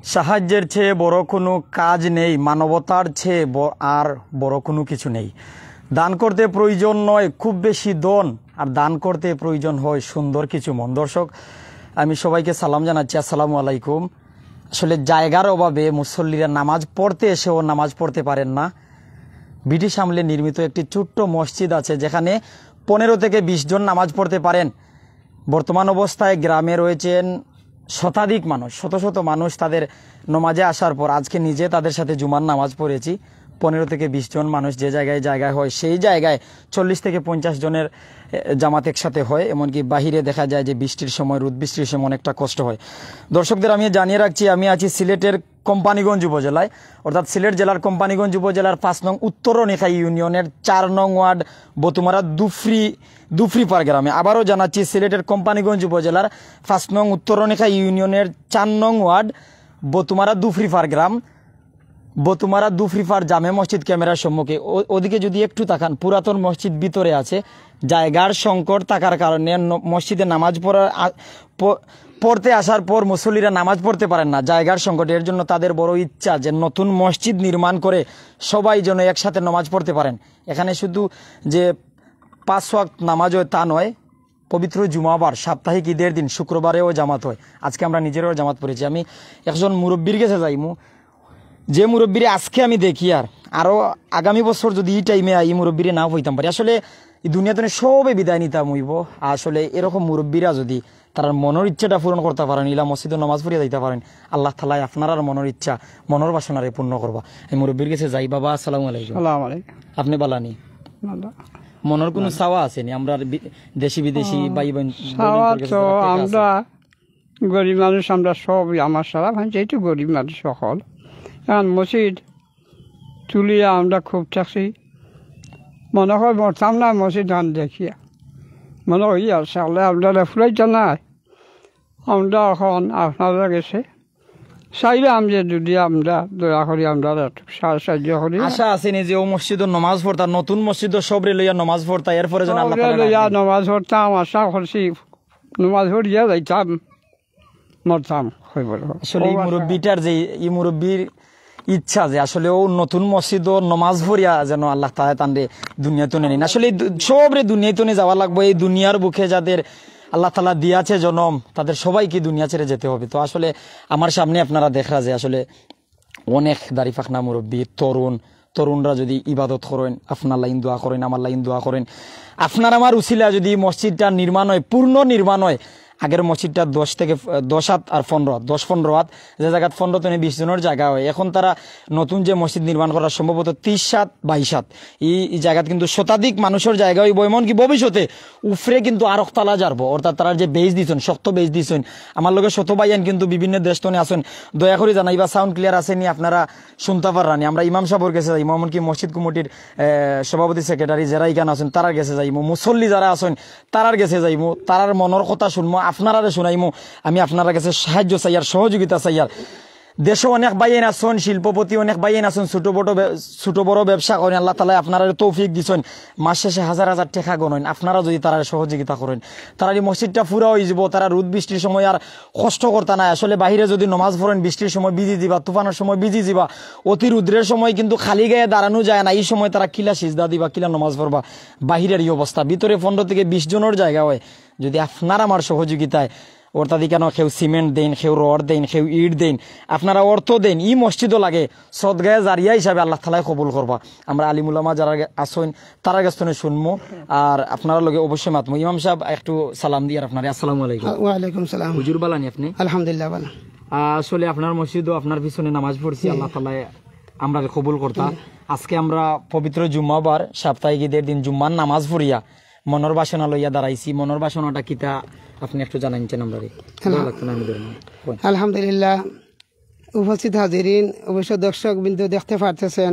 সাহায্যের চেয়ে বড় কোনো কাজ নেই, মানবতার চেয়ে আর বড় কোনো কিছু নেই। দান করতে প্রয়োজন নয় খুব বেশি ধন, আর দান করতে প্রয়োজন হয় সুন্দর কিছু মন। দর্শক, আমি সবাইকে সালাম জানাচ্ছি, আসসালামু আলাইকুম। আসলে জায়গার অভাবে মুসল্লিরা নামাজ পড়তে এসেও নামাজ পড়তে পারেন না। ব্রিটিশ আমলে নির্মিত একটি ছোট্ট মসজিদ আছে যেখানে 15 থেকে 20 জন নামাজ পড়তে পারেন। বর্তমান অবস্থায় গ্রামে রয়েছেন শতাধিক মানুষ, শত শত মানুষ। তাদের নমাজে আসার পর আজকে নিজে তাদের সাথে জুমার নামাজ পড়েছি। 15 থেকে 20 জন মানুষ যে জায়গায় হয়, সেই জায়গায় 40 থেকে 50 জনের জামাত একসাথে হয়। এমনকি বাহিরে দেখা যায় যে বৃষ্টির সময়, রোদ বৃষ্টির সময় অনেকটা কষ্ট হয়। দর্শকদের আমি জানিয়ে রাখছি, আমি আছি সিলেটের কোম্পানিগঞ্জ উপজেলায়, অর্থাৎ সিলেট জেলার কোম্পানিগঞ্জ উপজেলার 5 নং উত্তরনিখা ইউনিয়নের 4 নং ওয়ার্ড বতুমারা দুফরিপার গ্রামে। আবারও জানাচ্ছি, সিলেটের কোম্পানিগঞ্জ উপজেলার 5 নং উত্তরনিখা ইউনিয়নের 4 নং ওয়ার্ড বতুমারা দুফরিপার গ্রাম, বতুমারা দুফরিপার জামে মসজিদ ক্যামেরার সম্মুখে। ওদিকে যদি একটু তাকান, পুরাতন মসজিদ ভিতরে আছে। জায়গার সংকট থাকার কারণে মসজিদে নামাজ পড়তে আসার পর মুসল্লিরা নামাজ পড়তে পারেন না, জায়গার সংকট। এর জন্য তাদের বড় ইচ্ছা যে নতুন মসজিদ নির্মাণ করে সবাই যেন একসাথে নামাজ পড়তে পারেন। এখানে শুধু যে 5 ওয়াক্ত নামাজ হয় তা নয়, পবিত্র জুমাবার সাপ্তাহিক ঈদের দিন শুক্রবারেও জামাত হয়। আজকে আমরা নিজেরাও জামাত পড়েছি। আমি একজন মুরব্বীর কাছে যাইমু, যে মুরব্বীরে আজকে আমি দেখি আরও আগামী বছর যদি এই টাইমে এই মুরব্বীরে না হইতাম পারি, আসলে এই দুনিয়াতে সবে বিদায় নিতাম হইব। আসলে এরকম মুরব্বীরা যদি তার মনের ইচ্ছাটা পূরণ করতে পারেন, ইলা মসজিদে নামাজ পড়িয়ে দিতে পারেন, আল্লাহ তাআলা আপনার আর মনের ইচ্ছা, মনের বাসনারে পূর্ণ করবা। এই মুরব্বীর কাছে যাই। বাবা আসসালামু আলাইকুম। আপনি বালানি মনের কোনো চাওয়া আসেনি? আমরা দেশি বিদেশি ভাই বোন আমরা গরিব মানুষ, আমরা সব আমার সারা ভাই যেহেতু গরিব মানুষ সকল, এখন মসজিদ তুলিয়া আমরা খুব চাচ্ছি। মনে হয় মরতাম না মসজিদ ধান দেখিয়া, মনে হয় আসলে আপনারা ফুলাই জানাই আমরা এখন আপনারা গেছে চাইলে আমি যদি আমরা দয়া করি আমরা সাহায্য করি। আশা আসেনি যে ও মসজিদ নমাজ পড়তা, নতুন মসজিদ সবরে লইয়া নমাজ পড়তা, এরপরে লইয়া নমাজ পড়তাম, আশা করছি নমাজ পড়িয়া যাইতাম, মরতাম। আসলে এই মুরব্বীটার যে এই মুরব্বীর ইচ্ছা যে আসলে ও নতুন মসজিদ ও নমাজ পড়িয়া যেন আল্লাহ তাআলা তানরে দুনিয়াতে নেন। আসলে সবরে দুনিয়াতে নিয়ে যাওয়া লাগবে। এই দুনিয়ার বুকে যাদের আল্লাহ তাআলা দিয়াছে জনম, তাদের সবাইকে দুনিয়া ছেড়ে যেতে হবে। তো আসলে আমার সামনে আপনারা দেখা যায় আসলে অনেক দাড়ি পাখনা মুরব্বী, তরুণরা যদি ইবাদত করেন, আপনার লাইন দোয়া করেন, আমার লাইন দোয়া করেন, আপনার আমার উসিলা যদি মসজিদটা নির্মাণ হয়, পূর্ণ নির্মাণ হয়। আগের মসজিদটা 10 হাত আর 10-15 হাত, যে জায়গা 15 থেকে 20 জনের জায়গা হয়। এখন তারা নতুন যে মসজিদ নির্মাণ করা সম্ভবত 30 হাত 22 হাত, এই জায়গাত কিন্তু শতাধিক মানুষের জায়গা হইব। এমনকি ভবিষ্যতে উফরে কিন্তু আরো তালা যাবো, অর্থাৎ তারা যে বেজ দিচ্ছেন, শক্ত বেজ দিচ্ছেন। আমার লোকের শত ভাইয়ান কিন্তু বিভিন্ন দেশ তনে আসেন, দয়া করে জানাইবা সাউন্ড ক্লিয়ার আসেনি, আপনারা শুনতে পারানি। আমরা ইমাম সাহেবের কাছে যাইমু, এমনকি মসজিদ কমিটির সভাপতি সেক্রেটারি যারা এখানে আছেন তারার কাছে যাইমু, মুসল্লি যারা আছেন তারার কাছে যাইমু, তারার মনের কথা শুনবো, আপনারা শুনাইমু। আমি আপনারা কাছে সাহায্য চাই আর সহযোগিতা চাই। আর দেশে অনেক বাইন আছেন, শিল্পপতি অনেক বাইন আছেন, ছোট বড় ব্যবসা করেন। আল্লাহ তাআলা আপনারা তৌফিক দিচ্ছেন, মাস শেষে হাজার হাজার টাকা গণেন। আপনারা যদি তারা সহযোগিতা করেন, তারা এই মসজিদটা পুরা হয়ে যাব। তারা রোদ বৃষ্টির সময় আর কষ্ট করতে না। আসলে বাহিরে যদি নমাজ পড়েন, বৃষ্টির সময় বিজি দিবা, তুফানের সময় বিজি দিবা, অতি রুদ্রের সময় কিন্তু খালি গায়ে দাঁড়ানো যায় না। এই সময় তারা কিলা সিজদা দিবা, কিলা নমাজ পড়বা। বাহিরের এই অবস্থা, ভিতরে 15 থেকে 20 জনের জায়গা হয়। যদি আপনার আমার সহযোগিতায়, অর্থাৎ কেন কেউ সিমেন্ট দেন, কেউ রড দেন, কেউ ইট দেন, আপনারা অর্থ দেন, ই মসজিদও লাগে সদগায়ে জারিয়া হিসাবে আল্লাহ তাআলা কবুল করবা। আমরা আলিম উলামা যারা আসেন তারা কাছ থেকে শুনবো, আর আপনারা লগে অবশ্যই মাতমু। ইমাম সাহেব একটু সালাম দিয়ে আপনার। আসসালামু আলাইকুম। ওয়ালাইকুম সালাম। হুজুর বালানি আপনি? আলহামদুলিল্লাহ ভালো। আসলে আপনার মসজিদও আপনার পিছনে নামাজ পড়ছি, আল্লাহ তাআলা আমরা কবুল করতা। আজকে আমরা পবিত্র জুম্মাবার সাপ্তাহিক ঈদের দিন জুম্মার নামাজ পড়িয়া মনের বাসনা লইয়া দাঁড়াইছি। মনের বাসনাটা কিতা আপনি একটু জানাইছেন আমরা? আলহামদুলিল্লাহ। উপস্থিত হাজিরিন, অবশ্য দর্শক বিন্দু দেখতে পারতেছেন,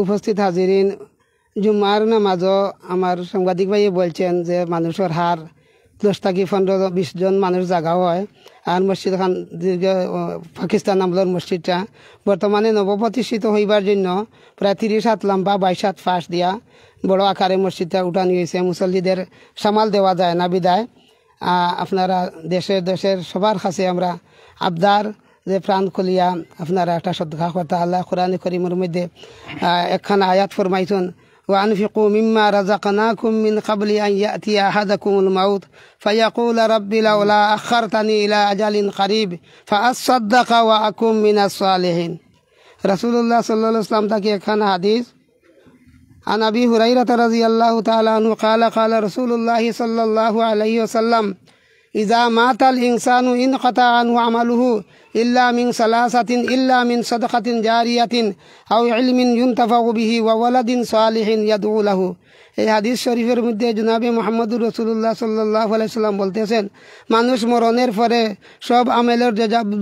উপস্থিত হাজিরিন, জুম্মার নামাজও আমার সাংবাদিক ভাইয়ে বলছেন যে মানুষের হার 10 থেকে 15-20 জন মানুষ জায়গা হয়। আর মসজিদ খান দীর্ঘ পাকিস্তান আমলের মসজিদটা বর্তমানে নবপ্রতিষ্ঠিত হইবার জন্য প্রায় 30 হাত লম্বা 22 হাত ফাঁস দিয়া বড় আকারে মসজিদটা উঠানো হয়েছে। মুসল্লিদের সামাল দেওয়া যায় না বিদায় আপনারা দেশের সবার কাছে আমরা আবদার যে প্রাণ খুলিয়া আপনারা একটা সদকা কথা আল্লাহ কোরআনে করিমের মধ্যে একখানা আয়াত ফরমাইছেন وأنفقوا مما رزقناكم من قبل أن يأتي أحدكم الموت فيقول رب لولا أخرتني إلى أجل قريب فأصدق وأكن من الصالحين رسول الله صلى الله عليه وسلم تكي كان حديث عن أبي هريرة رضي الله تعالى عنه قال قال رسول الله صلى الله عليه وسلم إذا مات الإنسان انقطع عنه عمله إلا من ثلاثة إلا من صدقة جارية أو علم ينتفع به وولد صالح يدعو له এই হাদিস শরীফের মধ্যে জনাবে মুহাম্মদুর রাসূলুল্লাহ সাল্লাল্লাহু আলাইহি সাল্লাম বলতেছেন মানুষ মরণের পরে সব আমলের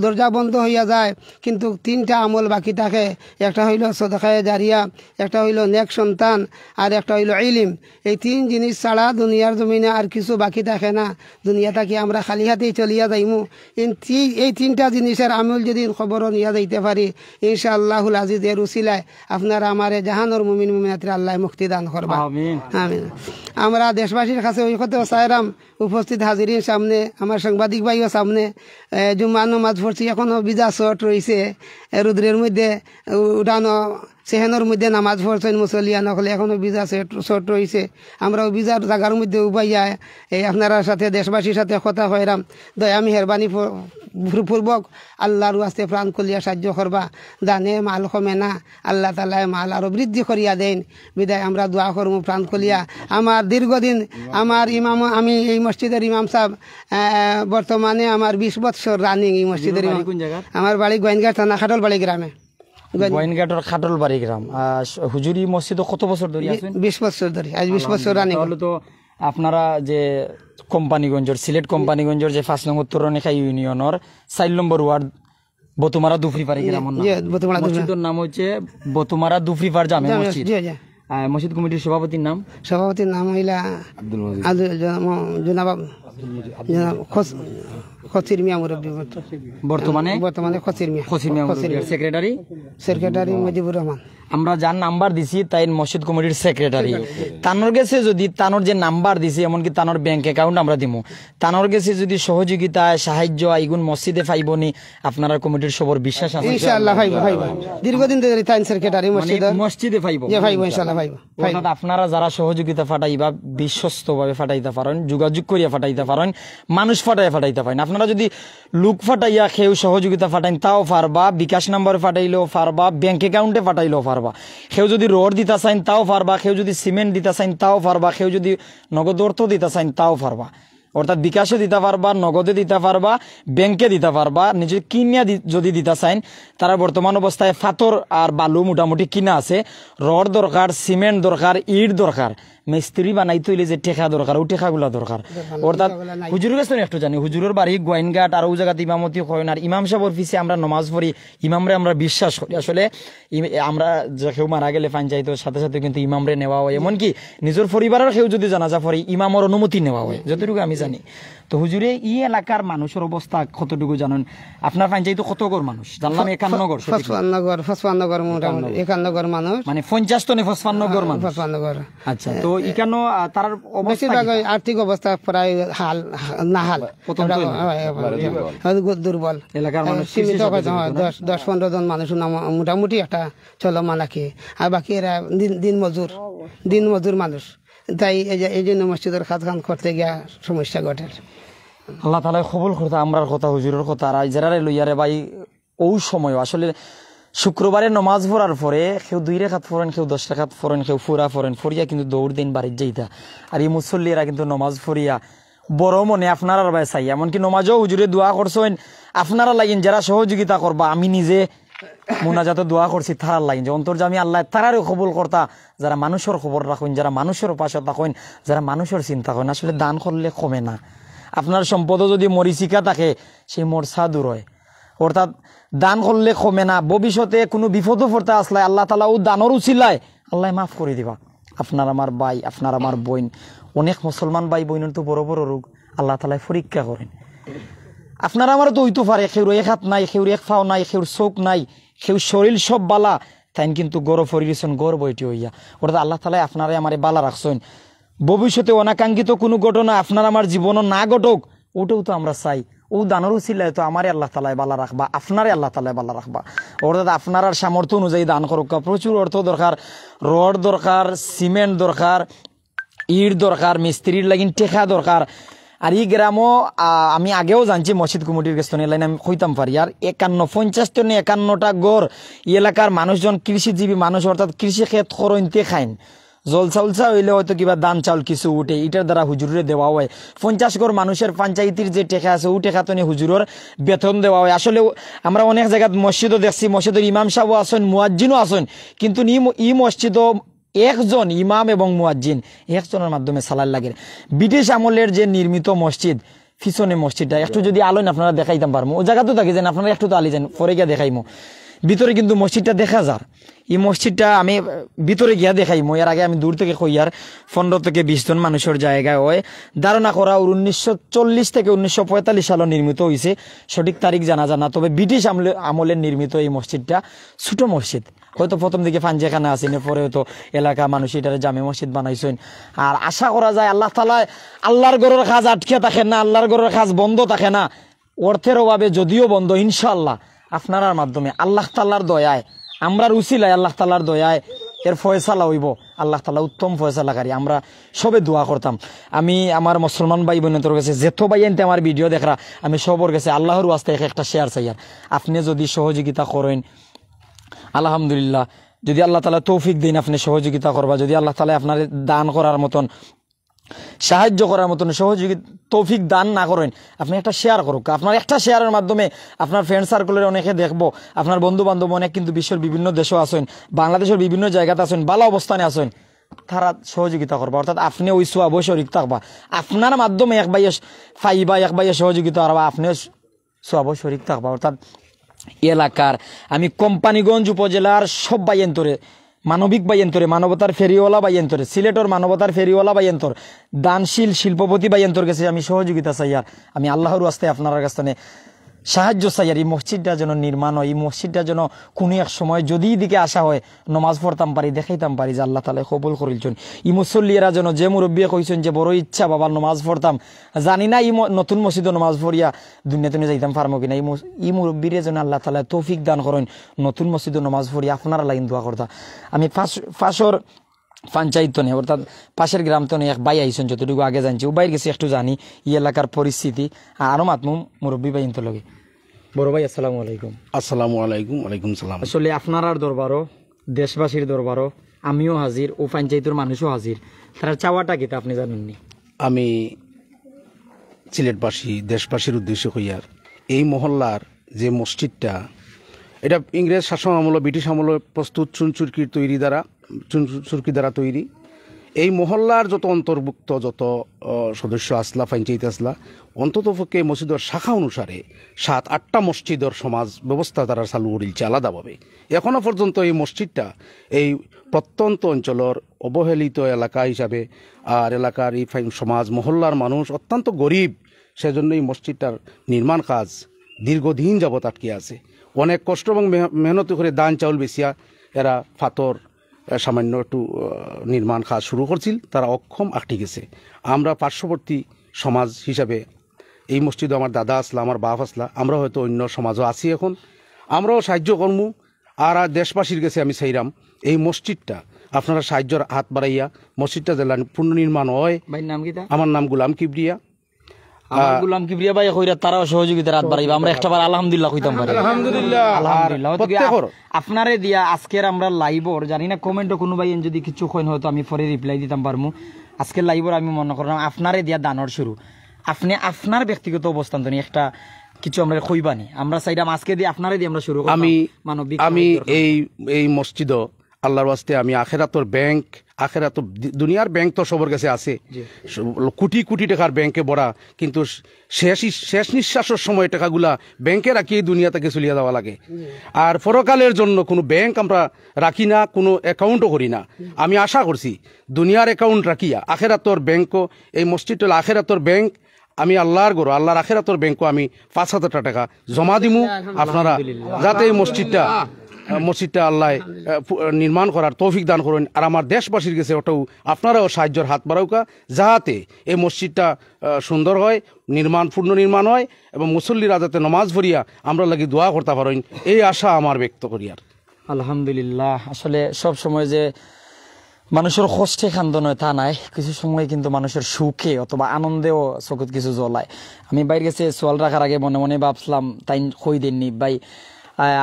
দরজা বন্ধ হইয়া যায় কিন্তু তিনটা আমল বাকি থাকে একটা হইল সদকায়ে জারিয়া একটা হইল নেক সন্তান আর একটা হইল ইলম এই তিন জিনিস ছাড়া দুনিয়ার জমিনে আর কিছু বাকি থাকে না দুনিয়া থেকে আমরা খালি হাতেই চলিয়া যাইমু এই তিনটা জিনিসের আমল যদি খবর নিয়া যাইতে পারি ইনশাআল্লাহুল আজিজ এর উসিলায় আপনারা আমারে জাহানোর মুমিন মুমিনাতের আল্লাহ মুক্তি দান করবা আমিন আমিন আমরা দেশবাসীর কাছে ওই কথা চাইলাম উপস্থিত হাজিরিন সামনে আমার সাংবাদিক ভাইও সামনে জুম্মা নামাজ পড়ছি এখনো বিজা শর্ট রয়েছে রুদ্রের মধ্যে উঠানো সেহেনের মধ্যে নামাজ পড়ছেন মুসলিয়ান হলে এখনো বিজা শর্ট রয়েছে আমরাও বিজার জায়গার মধ্যে উবাইয়া এই আপনার সাথে দেশবাসীর সাথে কথা হইলাম দয়া মেহরবানি পূর্বক আল্লাহর আস্তে প্রাণ কলিয়া সাহায্য করবা দানে মাল কমে না আল্লাহ তালায় মাল আরো বৃদ্ধি করিয়া দেন বিদায় আমরা দোয়া করবো প্রাণ কলিয়া আমার দীর্ঘদিন আমার ইমাম আমি এই মসজিদের ইমাম সাহেব বর্তমানে আমার 20 বছর রানিং এই মসজিদের ইমাম আমার বাড়ি গোয়েনঘাট থানা খাটলবাড়ি গ্রামে গোয়েনঘাটের খাটলবাড়ি গ্রাম হুজুরি মসজিদ কত বছর ধরে আছেন 20 বছর ধরে আজ 20 বছর রানিং তাহলে তো আপনারা যে কোম্পানিগঞ্জের সিলেট কোম্পানিগঞ্জের যে 5 নং উত্তরনেখা ইউনিয়নের 4 নম্বর ওয়ার্ড বতুমারা দুফরিপাড়ি গ্রাম মসজিদের নাম হচ্ছে বতুমারা দুফরিপাড় জামে মসজিদ মসজিদ কমিটির সভাপতির নাম হইলা জনাব খসির মিয়া মুরব্বী বর্তমানে খসির মিয়া সেক্রেটারি মুজিবুর রহমান আমরা যার নাম্বার দিছি তাই মসজিদ কমিটির সেক্রেটারি তানোর গেছে যদি তানোর যে নাম্বার দিছি এমনকি তানোর ব্যাংক অ্যাকাউন্ট আমরা দিমু তানোর গেছে যদি সহযোগিতা সাহায্য আইগুন মসজিদে পাইবনি আপনারা কমিটির সবর বিশ্বাস আছে ইনশাআল্লাহ পাইবো দীর্ঘদিন ধরে তাই সেক্রেটারি মসজিদে পাইবো ইনশাআল্লাহ পাইবো অর্থাৎ আপনারা যারা সহযোগিতা ফাটাইবা বিশ্বস্তভাবে ফাটাইতে পারেন যোগাযোগ করিয়া ফাটাইতে পারেন মানুষ ফাটাইতে পারেন আপনারা যদি লোক ফাটাইয়া কেউ সহযোগিতা ফাটাইন তাও পারবা বিকাশ নাম্বার ফাটাইলেও পারবা ব্যাংক অ্যাকাউন্টে ফাটাইলেও পারবা কেউ যদি রড দিতে চাইন তাও পারবা কেউ যদি সিমেন্ট দিতে চাইন তাও পারবা কেউ যদি নগদ অর্থ দিতে চাইন তাও পারবা অর্থাৎ বিকাশে দিতে পারবা নগদে দিতে পারবা ব্যাংকে দিতে পারবা নিজে কিনিয়া যদি দিতে চাইন তারা বর্তমান অবস্থায় পাথর আর বালু মোটামুটি কিনা আছে রড দরকার সিমেন্ট দরকার ইট দরকার মিস্ত্রি বানাই তৈলে যে টেকা দরকার ও টেকাগুলা দরকার অর্থাৎ হুজুরের কাছে একটু জানি হুজুরের বাড়ি গোয়াইনঘাট আর ও জায়গাতে ইমামতি হয় না আর ইমাম সাহেবের পিছিয়ে আমরা নমাজ পড়ি ইমামরে আমরা বিশ্বাস করি আসলে আমরা কেউ মারা গেলে পঞ্চায়েত সাথে সাথে কিন্তু ইমামরে নেওয়া হয় এমনকি নিজের পরিবারের কেউ যদি জানাজা পড়ি ইমামের অনুমতি নেওয়া হয় যতটুকু আমি জানি তো হুজুরে এই এলাকার মানুষের অবস্থা কতটুকু জানেন আপনার পঞ্চায়েত কত ঘর মানুষ জানলাম 51 ঘর 55 ঘর মোটামুটি 51 ঘর মানুষ মানে 50 তো 55 ঘর মানুষ 55 ঘর আচ্ছা তো এখানে তার বেশিরভাগ আর্থিক অবস্থা প্রায় নাহাল দুর্বল এলাকার মানুষ সীমিত 10-15 জন মানুষ মোটামুটি একটা চলমান রাখে আর বাকি এরা দিন মজুর মানুষ তাই এই জন্য মসজিদের খাত খান করতে গিয়া সমস্যা ঘটে আল্লাহ তাআলা কবুল করতে আমরার কথা হুজুরের কথা আর যারা লইয়ারে ভাই ও সময় আসলে শুক্রবারে নমাজ পড়ার পরে কেউ 2 রাকাত পড়েন কেউ 10 রাকাত পড়েন কেউ ফুরা পড়েন ফরিয়া কিন্তু দৌড় দিন বাড়ির যাইতা আর এই মুসল্লিরা কিন্তু নমাজ পড়িয়া বড় মনে আপনারা ভাই চাই এমনকি নমাজও হুজুরে দোয়া করছেন আপনারা লাগিন যারা সহযোগিতা করবা আমি নিজে মোনাজাত দোয়া করছি তারার লাগিন যে অন্তর্জামী আল্লাহ তারারও কবুল করতা যারা মানুষের খবর রাখেন যারা মানুষের পাশে থাকেন যারা মানুষের চিন্তা করেন আসলে দান করলে কমে না আপনার সম্পদও যদি মরিচিকা থাকে সেই মরসা দূর হয় অর্থাৎ দান করলে কমে না ভবিষ্যতে কোনো বিপদও পড়তে আসলে আল্লাহ তাআলা ও দানর উচিলায় আল্লাহ মাফ করে দিবা আপনার আমার ভাই আপনার আমার বোন অনেক মুসলমান ভাই বোনের তো বড় বড় রোগ আল্লাহ তাআলা পরীক্ষা করেন আপনার আমার তো হইতে পারে কেউ এক হাত নাই কেউ এক পাও নাই কেউ চোখ নাই কেউ শরীর সব বালা তাই কিন্তু গৌরব ফরিয়েছেন গৌরব বইটি হইয়া অর্থাৎ আল্লাহ তাআলা আপনারা আমারে বালা রাখছেন ভবিষ্যতে অনাকাঙ্ক্ষিত কোনো ঘটনা আপনার আমার জীবনও না ঘটুক ওটাও তো আমরা চাই ও দানের উচিলায় তো আমারে আল্লাহ তালায় বালা রাখবা, আপনারে আল্লাহ তালায় বালা রাখবা। অর্থাৎ আপনার আর সামর্থ্য অনুযায়ী দান করুক। প্রচুর অর্থ দরকার, রড দরকার, সিমেন্ট দরকার, ইট দরকার, মিস্ত্রির লাগিন টেকা দরকার। আর এই গ্রামও আমি আগেও জানছি মসজিদ কমিটির কাছে লাইন আমি কইতাম পারি। আর 51টা গড় এই এলাকার মানুষজন কৃষিজীবী মানুষ, অর্থাৎ কৃষি ক্ষেত খরইনতে খাইন। জলসা উলসা হইলে হয়তো কিবা দান চাউল কিছু উঠে, এটার দ্বারা হুজুরে দেওয়া হয়। 50 গড় মানুষের পঞ্চায়েতের যে টেকা আছে ও টেকা তো হুজুরের বেতন দেওয়া হয়। আসলে আমরা অনেক জায়গায় মসজিদও দেখছি, মসজিদের ইমাম সাহেবও আসেন, মুয়াজ্জিনও আসেন, কিন্তু ই মসজিদও একজন ইমাম এবং মুয়াজ্জিন একজনের মাধ্যমে সালাল লাগে। ব্রিটিশ আমলের যে নির্মিত মসজিদ, পিছনে মসজিদটা একটু যদি আলোন আপনারা দেখাইতাম পারবো, ও জায়গা তো থাকি যেন আপনারা একটু তো আলি যান, পরে গিয়া দেখাইমো। ভিতরে কিন্তু মসজিদটা দেখা যার, এই মসজিদটা আমি ভিতরে গিয়া দেখাইমো। এর আগে আমি দূর থেকে কইয়ার 15 থেকে 20 জন মানুষের জায়গায় হয় ধারণা করা 1940 থেকে 1945 সালে নির্মিত হয়েছে, সঠিক তারিখ জানা যায় না। তবে ব্রিটিশ আমলের নির্মিত এই মসজিদটা ছোট মসজিদ, হয়তো প্রথম দিকে পাঞ্জেখানা আসেন, পরে হয়তো এলাকা মানুষ এটারে জামে মসজিদ বানাইছেন। আর আশা করা যায় আল্লাহ তাআলা আল্লাহর ঘরের কাজ আটকে থাকে না, আল্লাহর ঘরের কাজ বন্ধ থাকে না। অর্থের অভাবে যদিও বন্ধ, ইনশাআল্লাহ আপনার মাধ্যমে আল্লাহ তাআলার দয়ায়, আমরা উসিলায় আল্লাহ তাআলার দয়ায় এর ফয়সালা হইব। আল্লাহ তাআলা উত্তম ফয়সালাকারী, আমরা সবে দোয়া করতাম। আমি আমার মুসলমান ভাই বোনদের কাছে যেত ভাই আনতে আমার ভিডিও দেখরা, আমি সবর কাছে আল্লাহর ওয়াস্তে একটা শেয়ার চাইয়ার, আপনি যদি সহযোগিতা করেন আলহামদুলিল্লাহ। যদি আল্লাহ তাআলা তৌফিক দিন আপনি সহযোগিতা করবা, যদি আল্লাহ তাআলা আপনার দান করার মতন, সাহায্য করার মতন সহযোগিতা তৌফিক দান না করেন, আপনি একটা শেয়ার করুক। আপনার একটা শেয়ারের মাধ্যমে আপনার ফ্রেন্ড সার্কেলের অনেকে দেখবো, আপনার বন্ধু বান্ধব অনেক কিন্তু বিশ্বের বিভিন্ন দেশও আছেন, বাংলাদেশের বিভিন্ন জায়গাতে আছেন, ভালো অবস্থানে আছেন, তারা সহযোগিতা করবা। অর্থাৎ আপনি ওই সোয়াব শরীক থাকবা, আপনার মাধ্যমে এক ভাইয়ে ফাইবা, এক ভাইয়ে সহযোগিতা করবা, আপনি সোয়াব শরীক থাকবা। অর্থাৎ এলাকার আমি কোম্পানিগঞ্জ উপজেলার সব বাইয়েন্তরে, মানবিক বাইয়েন্তরে, মানবতার ফেরিওয়ালা বাইয়েন্তরে, সিলেটর মানবতার ফেরিওয়ালা বাইয়েন্তর, দানশীল শিল্পপতি বাইয়েন্তর কাছে আমি সহযোগিতা চাই। আর আমি আল্লাহর রাস্তায় আপনার কাছে সাহায্য চাই। আর এই মসজিদটা যেন নির্মাণ হয়, এই মসজিদটা যেন কোনো এক সময় যদি দিকে আসা হয় নমাজ পড়তাম পারি, দেখাইতাম পারি যে আল্লাহ তাআলা কবুল করিলছেন। ই মুসল্লিরা যেন, যে মুরব্বী কইছেন যে বড় ইচ্ছা বাবা নমাজ পড়তাম, জানি না এই নতুন মসজিদে নমাজ পড়িয়া দুনিয়াতে যাইতাম পারবো কিনা, এই মুরব্বীরে যেন আল্লাহ তাআলা তৌফিক দান করেন নতুন মসজিদে নমাজ পড়িয়া আপনারা লাইন দোয়া করতা। আমি ফাঁসর পঞ্চায়েত নেই, অর্থাৎ পাশের গ্রাম তো এক ভাই আইসেন, যতটুকু আগে জানছি ও বাইর গেছে একটু জানি এই এলাকার পরিস্থিতি। আর আরো মাতমু মুরব্বী ভাই তো লগে। বড় ভাই আসসালামু আলাইকুম। আসসালামু আলাইকুম। ওয়ালাইকুম সালাম। আসলে আপনার আর দরবারও, দেশবাসীর দরবারও আমিও হাজির, ও পঞ্চায়েতের মানুষও হাজির। তারা চাওয়াটা কি তা আপনি জানেননি? আমি সিলেটবাসী, দেশবাসীর উদ্দেশ্যে হইয়ার এই মহল্লার যে মসজিদটা, এটা ইংরেজ শাসন আমল, ব্রিটিশ আমলে প্রস্তুত চুনচুরকির দ্বারা তৈরি। এই মহল্লার যত অন্তর্ভুক্ত যত সদস্য আসলা, পঞ্চায়েত আসলা, অন্ততপক্ষে মসজিদের শাখা অনুসারে 7-8টা মসজিদের সমাজ ব্যবস্থা তারা চালু করেছে আলাদাভাবে। এখনো পর্যন্ত এই মসজিদটা এই প্রত্যন্ত অঞ্চলের অবহেলিত এলাকা হিসাবে, আর এলাকার এই সমাজ মহল্লার মানুষ অত্যন্ত গরিব, সেজন্য এই মসজিদটার নির্মাণ কাজ দীর্ঘদিন যাবৎ আটকে আছে। অনেক কষ্ট এবং মেহনত করে দান চাউল বেচিয়া এরা ফাতর সামান্য একটু নির্মাণ কাজ শুরু করছিল, তারা অক্ষম আটকে গেছে। আমরা পার্শ্ববর্তী সমাজ হিসাবে এই মসজিদে আমার দাদা আসলা, আমার বাপ আসলা, আমরা হয়তো অন্য সমাজও আছি, এখন আমরাও সাহায্য করব। আর দেশবাসীর কাছে আমি চাইলাম এই মসজিদটা আপনারা সাহায্যের হাত বাড়াইয়া মসজিদটা যেন পুনর্নির্মাণ হয়। আমার নাম গোলাম কিবরিয়া। গোলাম কিবরিয়া ভাই কইরা তারাও সহযোগিতার হাত বাড়াইবা, আমরা একটাবার আলহামদুলিল্লাহ কইতাম পারি। আলহামদুলিল্লাহ আপনারে দিয়া আজকের আমরা লাইভর, জানি না কমেন্টও কোনো ভাই যদি কিছু কইন হয়তো আমি পরে রিপ্লাই দিতাম পারমু। আজকের লাইভর আমি মনে করলাম আপনারে দিয়া দানর শুরু, আপনি আপনার ব্যক্তিগত অবস্থান তো একটা কিছু আমরা কইবানি, আমরা চাইলাম আজকে দিয়ে আপনারে দিয়ে আমরা শুরু করব। আমি এই মসজিদ আল্লাহর ওয়াস্তে আমি আখেরাতর ব্যাংক, আখেরাত দুনিয়ার ব্যাংক তো সবার কাছে আছে, কোটি কোটি টাকার ব্যাংকে ভরা, কিন্তু শেষ নিঃশ্বাসের সময় টাকাগুলা ব্যাংকে রাখি দুনিয়া থেকে চলিয়ে যাওয়া লাগে। আর পরকালের জন্য কোনো ব্যাংক আমরা রাখি না, কোনো অ্যাকাউন্টও করি না। আমি আশা করছি দুনিয়ার অ্যাকাউন্ট রাখিয়া আখেরাতর ব্যাংকও, এই মসজিদ হল আখেরাতর ব্যাংক, আমি আল্লাহর গরু, আল্লাহর আখেরাতর ব্যাংকও আমি 5,000 টাকা জমা দিমু, আপনারা যাতে এই মসজিদটা মসজিদটা আল্লাহ নির্মাণ করার তৌফিক দান করুন। আর আমার দেশবাসীর কাছে ওটাও আপনারাও সাহায্যের হাত বাড়াউকা, যাহাতে এই মসজিদটা সুন্দর হয়, পূর্ণ নির্মাণ হয় এবং মুসল্লিরা যাতে নমাজ পড়িয়া আমরা লাগি দোয়া করতে পারেন, এই আশা আমার ব্যক্ত করি। আর আলহামদুলিল্লাহ, আসলে সব সময় যে মানুষের কষ্টে খান্দ নয় তা নাই, কিছু সময় কিন্তু মানুষের সুখে অথবা আনন্দেও চকুত কিছু জ্বলায়। আমি বাইরে গেছে সোয়াল রাখার আগে মনে মনে ভাবছিলাম তাই কই দেননি ভাই,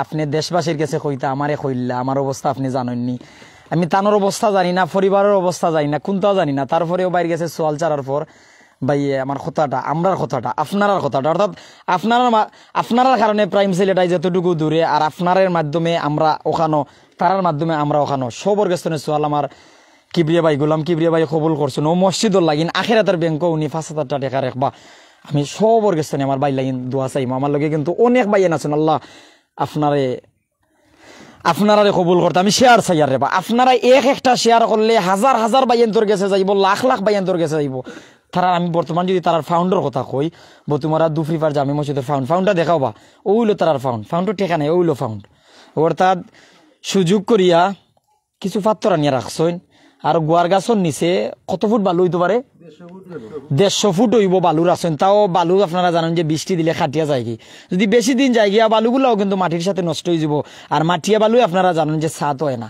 আপনি দেশবাসীর কাছে কইতা আমারে কইলা, আমার অবস্থা আপনি জানেননি, আমি তানোর অবস্থা জানি না, পরিবারের অবস্থা জানি না, কোনটাও জানি না, তারপরেও বাইরে গেছে সোয়াল চারার পর ভাই আমার কথাটা, আমরার কথাটা, আপনার কথাটা, অর্থাৎ আপনার কারণে প্রাইম ছেলেটাই যতটুকু দূরে, আর আপনারের মাধ্যমে আমরা ওখানো, তারার মাধ্যমে আমরা ওখানো, সবর গেস্তনে সোয়াল আমার কিবরিয়া ভাই, গোলাম কিবরিয়া ভাই কবুল করছেন, ও মসজিদর লাগিন আখেরাতের ব্যাংক উনি 5,000 টাকা রাখবা, আমি সবর গেস্তনে আমার ভাই লাগিন দোয়া চাইম। আমার লগে কিন্তু অনেক ভাইয়েন আছেন, আল্লাহ আপনারা কবুল করতে, আমি শেয়ার চাই আর রেবা, আপনারা একটা শেয়ার করলে হাজার হাজার বাইয়েন তোর গেছে যাইব, লাখ লাখ বাইয়েন তোর গেছে যাইব। তারা আমি বর্তমান যদি তার ফাউন্ডার কথা কই, বতুমারা দুফরিফার জামি মসজিদের ফাউন্ডটা দেখাও বা, ওইলো তার ফাউন্ডও টেকা নেই, ওইলো ফাউন্ড, অর্থাৎ সুযোগ করিয়া কিছু পাত্র আনিয়া রাখছেন। আর গোয়ার গাছর নিচে কত ফুট বালু হইতে পারে, 150 ফুট হইব বালুর আছেন। তাও বালু আপনারা জানেন যে বৃষ্টি দিলে খাটিয়া যায়, কি যদি বেশি দিন যায় গিয়া বালুগুলাও কিন্তু মাটির সাথে নষ্ট হয়ে যাব। আর মাটিয়া বালু আপনারা জানেন যে ছাদ হয় না,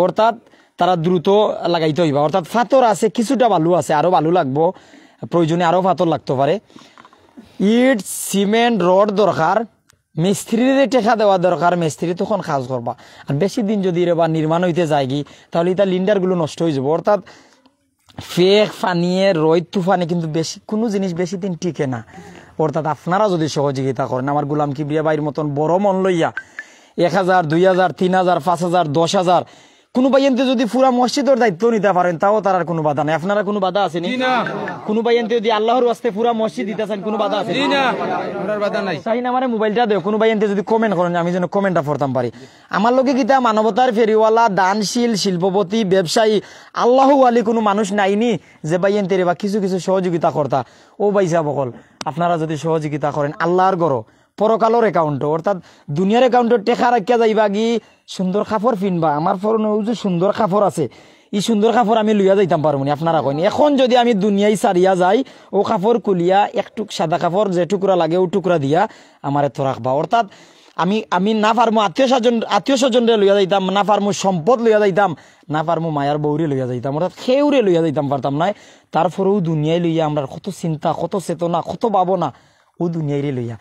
অর্থাৎ তারা দ্রুত লাগাইতে হইবা। অর্থাৎ ফাতর আছে, কিছুটা বালু আছে, আরো বালু লাগবো, প্রয়োজনে আরো ফাতর লাগতে পারে। ইট সিমেন্ট রড দরকার, মিস্ত্রির টেকা দেওয়া দরকার, মিস্ত্রি তখন কাজ করবা। আর বেশি দিন যদি রে বা নির্মাণ হইতে যায় কি, তাহলে এটা লিন্ডার গুলো নষ্ট হয়ে যাবো। অর্থাৎ ফেক ফানিয়ে রোদ তুফানে কিন্তু বেশি কোনো জিনিস বেশি দিন টিকে না। অর্থাৎ আপনারা যদি সহযোগিতা করেন, আমার গোলাম কিবরিয়া ভাইয়ের মতন বড় মন লইয়া 1,000, 2,000, 3,000, 5,000, 10,000 কোনো বাইনতে যদি পুরা মসজিদের দায়িত্ব নিতে পারেন, তাও তার কোনো বাধা নাই। আপনারা কোনো বাধা আছে না? কোনো বাইনতে যদি আল্লাহর ওয়াস্তে পুরা মসজিদ দিতে চান, কোনো বাধা আছে না? বাধা নাই। চাই না আমার মোবাইলটা দেও, কোনো বাইনতে যদি কমেন্ট করেন, আমি যেন কমেন্টটা পড়তাম পারি। আমার লোকে কিতা মানবতার ফেরিওয়ালা, দানশীল, শিল্পপতি, ব্যবসায়ী, আল্লাহু আলী কোনো মানুষ নাইনি যে বাইনতে বা কিছু কিছু সহযোগিতা করতা। ও বাইসা বকল, আপনারা যদি সহযোগিতা করেন আল্লাহর গড় পরকালের অ্যাকাউন্ট, অর্থাৎ দুনিয়ার অ্যাকাউন্টে টেকা রাখিয়া যাইবা গি, সুন্দর কাপড় কিনবা। আমার ফোনে যে সুন্দর কাপড় আছে, এই সুন্দর কাপড় আমি লইয়া যাইতাম পারবো না, আপনারা কইনি। এখন যদি আমি দুনিয়ায় সারিয়া যাই, ও কাপড় কুলিয়া একটুক সাদা কাপড় যে টুকরা লাগে ও টুকরা দিয়া আমার এত রাখবা। অর্থাৎ আমি না পারমু আত্মীয় স্বজনরে লইয়া যাইতাম, না পারমু সম্পদ লইয়া যাইতাম, না পারমু মায়ার বউরে লইয়া যাইতাম, অর্থাৎ খেউরে লইয়া যাইতাম পারতাম না। তারপরেও দুনিয়ায় লইয়া আমরা কত চিন্তা, কত চেতনা, কত ভাবনা, ও দুনিয়ায় লইয়া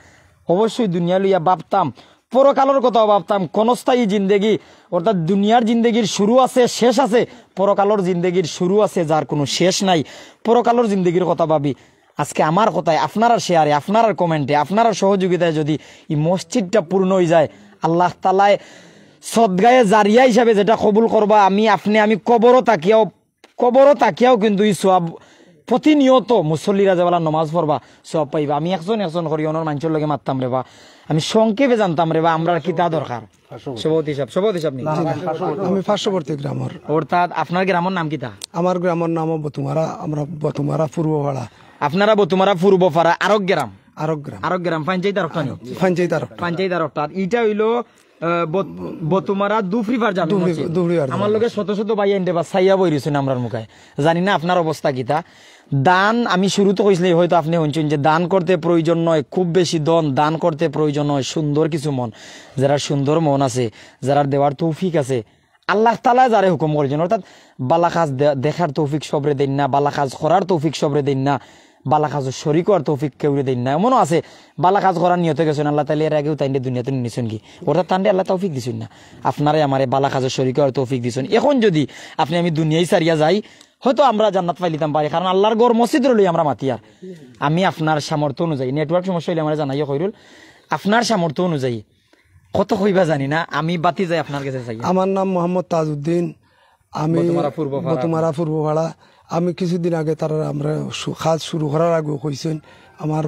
অবশ্যই দুনিয়া লইয়া ভাবতাম, পরকালের কথাও ভাবতাম। ক্ষণস্থায়ী জিন্দেগি, অর্থাৎ দুনিয়ার জিন্দেগির শুরু আছে, শেষ আছে, পরকালের জিন্দেগির শুরু আছে যার কোনো শেষ নাই। পরকালের জিন্দেগির কথা ভাবি। আজকে আমার কথায়, আপনারা শেয়ারে, আপনারা কমেন্টে, আপনারা সহযোগিতায় যদি এই মসজিদটা পূর্ণ হয়ে যায়, আল্লাহ তাআলা সদগায়ে জারিয়া হিসাবে যেটা কবুল করবা, আমি কবরও তাকিয়াও কিন্তু এই সওয়াব প্রতিনিয়ত মুসল্লিরা যে বেলা নমাজ পড়বা সব পাইবা। আমি একজন করি অনর মানুষের লগে মারতাম রে বা, আমি সংক্ষেপে জানতাম রে বা আমরা কিতা দরকার। সভাপতি সাহেব আমি পার্শ্ববর্তী গ্রামের। অর্থাৎ আপনার গ্রামের নাম কিতা? আমার গ্রামের নাম বতুমারা, আমরা বতুমারা পূর্বপাড়া। আপনারা বতুমারা পূর্বপাড়া আরক গ্রাম? আরক গ্রাম পঞ্চায়েত আরক্তানি, পঞ্চায়েত আরক্তান। ইটা হইলো বতুমারা দুফরিফার জামি মসজিদ। আমার লগে শত শত ভাই আনতে বা ছাইয়া বই রয়েছেন আমরার মুখায়, জানি না আপনার অবস্থা কিতা। দান আমি শুরুতে কইছিলাম, হয়তো আপনি শুনছেন যে দান করতে প্রয়োজন নয় খুব বেশি দান করতে প্রয়োজন নয় সুন্দর কিছু মন। যারা সুন্দর মন আছে, যারা দেওয়ার তৌফিক আছে, আল্লাহ তাআলা যারে হুকুম করেছেন, অর্থাৎ বালা কাজ দেখার তৌফিক সবরে দেন না, বালা কাজ করার তৌফিক সবরে দেন না, বালা কাজ শরীক হওয়ার তৌফিক কেউরে দেন না। এমনও আছে বালা কাজ করার নিয়তে গেছেন, আল্লাহ তাআলা এর আগেও তাইলে দুনিয়াতে নিছেন কি, অর্থাৎ তান্ডে আল্লাহ তৌফিক দিছেন না, আপনারে আমারে বালা কাজ শরীক হওয়ার তৌফিক দিছেন। এখন যদি আমি দুনিয়ায় সারিয়া যাই, হয়তো আমরা জান্নাত পাইলিতাম পারি, কারণ আল্লাহর গড় মসজিদ রইল আমরা মাতিয়ার। আমি আপনার সামর্থ্য অনুযায়ী, নেটওয়ার্ক সমস্যা হইলে আমার জানাইও কইরুল, আপনার সামর্থ্য অনুযায়ী কত কইবা জানি না, আমি বাতি যাই আপনার কাছে চাই। আমার নাম মোহাম্মদ তাজউদ্দিন, আমি বতুমারা পূর্বপাড়া। আমি কিছুদিন আগে তারা আমরা কাজ শুরু করার আগে কইছেন আমার